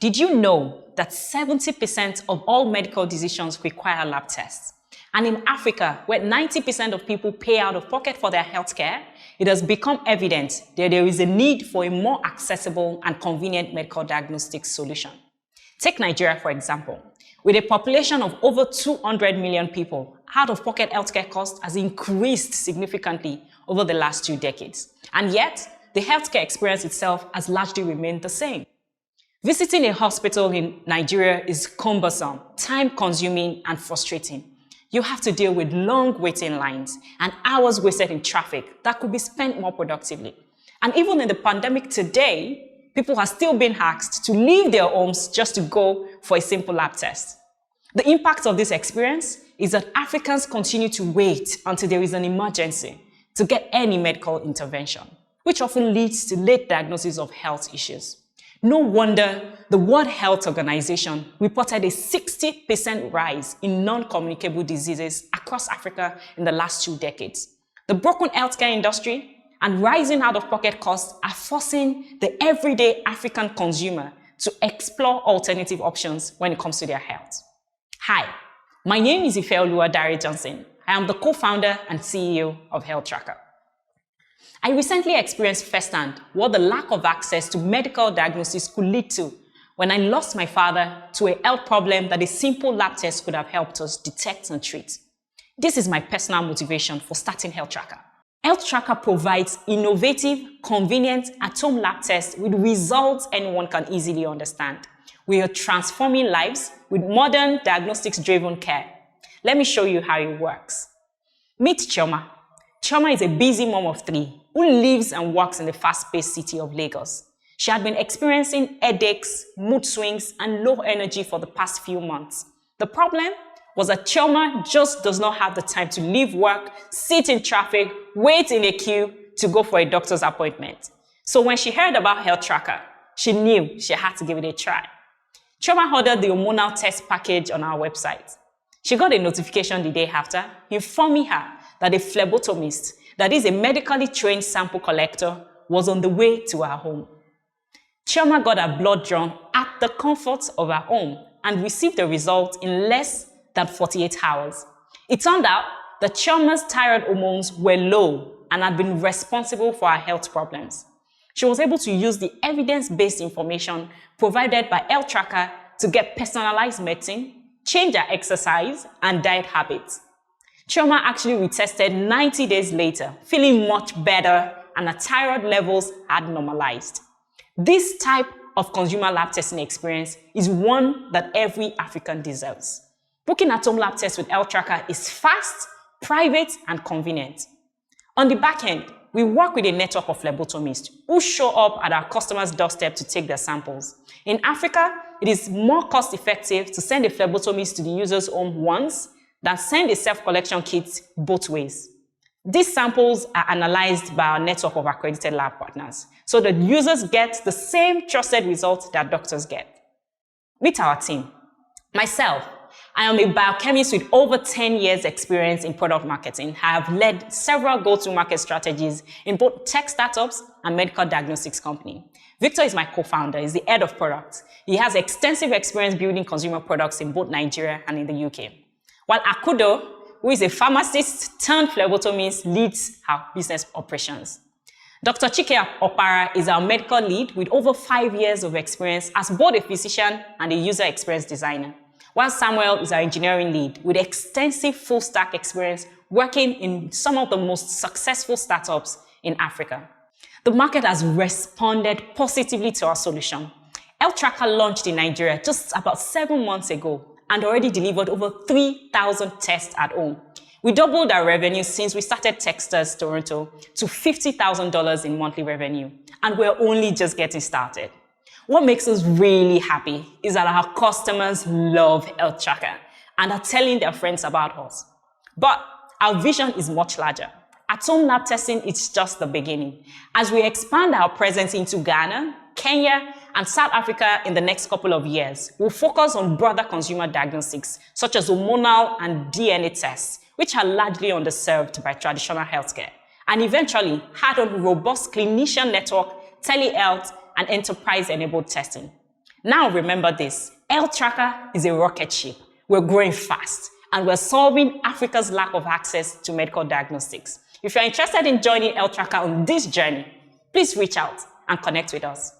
Did you know that 70% of all medical decisions require lab tests? And in Africa, where 90% of people pay out of pocket for their healthcare, it has become evident that there is a need for a more accessible and convenient medical diagnostics solution. Take Nigeria, for example. With a population of over 200 million people, out-of-pocket healthcare cost has increased significantly over the last 2 decades. And yet, the healthcare experience itself has largely remained the same. Visiting a hospital in Nigeria is cumbersome, time-consuming, and frustrating. You have to deal with long waiting lines and hours wasted in traffic that could be spent more productively. And even in the pandemic today, people are still being asked to leave their homes just to go for a simple lab test. The impact of this experience is that Africans continue to wait until there is an emergency to get any medical intervention, which often leads to late diagnosis of health issues. No wonder the World Health Organization reported a 60% rise in non-communicable diseases across Africa in the last 2 decades. The broken healthcare industry and rising out-of-pocket costs are forcing the everyday African consumer to explore alternative options when it comes to their health. Hi, my name is Ifeoluwa Dare Johnson. I am the co-founder and CEO of Healthtracka. I recently experienced firsthand what the lack of access to medical diagnosis could lead to when I lost my father to a health problem that a simple lab test could have helped us detect and treat. This is my personal motivation for starting Healthtracka. Healthtracka provides innovative, convenient, at-home lab tests with results anyone can easily understand. We are transforming lives with modern diagnostics-driven care. Let me show you how it works. Meet Chioma. Chioma is a busy mom of 3 who lives and works in the fast-paced city of Lagos. She had been experiencing headaches, mood swings, and low energy for the past few months. The problem was that Chioma just does not have the time to leave work, sit in traffic, wait in a queue to go for a doctor's appointment. So when she heard about Healthtracka, she knew she had to give it a try. Chioma ordered the hormonal test package on our website. She got a notification the day after informing her that a phlebotomist, that is a medically trained sample collector, was on the way to her home. Chioma got her blood drawn at the comfort of her home and received the result in less than 48 hours. It turned out that Chioma's thyroid hormones were low and had been responsible for her health problems. She was able to use the evidence-based information provided by Healthtracka to get personalized medicine, change her exercise and diet habits. Chioma actually retested 90 days later, feeling much better, and her thyroid levels had normalized. This type of consumer lab testing experience is one that every African deserves. Booking at-home lab tests with Healthtracka is fast, private, and convenient. On the back end, we work with a network of phlebotomists who show up at our customers' doorstep to take their samples. In Africa, it is more cost-effective to send a phlebotomist to the user's home once than send a self-collection kit both ways. These samples are analyzed by our network of accredited lab partners, so that users get the same trusted results that doctors get. Meet our team. Myself, I am a biochemist with over 10 years experience in product marketing. I have led several go-to-market strategies in both tech startups and medical diagnostics companies. Victor is my co-founder. He's the head of product. He has extensive experience building consumer products in both Nigeria and in the UK. While Akudo, who is a pharmacist turned phlebotomist, leads our business operations. Dr. Chike Opara is our medical lead with over 5 years of experience as both a physician and a user experience designer, while Samuel is our engineering lead with extensive full-stack experience working in some of the most successful startups in Africa. The market has responded positively to our solution. Healthtracka launched in Nigeria just about 7 months ago and already delivered over 3,000 tests at home. We doubled our revenue since we started Techstars Toronto to $50,000 in monthly revenue, and we're only just getting started. What makes us really happy is that our customers love Healthtracka and are telling their friends about us. But our vision is much larger. At-home lab testing is just the beginning. As we expand our presence into Ghana, Kenya, and South Africa in the next couple of years, we'll focus on broader consumer diagnostics, such as hormonal and DNA tests, which are largely underserved by traditional healthcare, and eventually add on robust clinician network, telehealth, and enterprise-enabled testing. Now remember this, Healthtracka is a rocket ship. We're growing fast and we're solving Africa's lack of access to medical diagnostics. If you're interested in joining Healthtracka on this journey, please reach out and connect with us.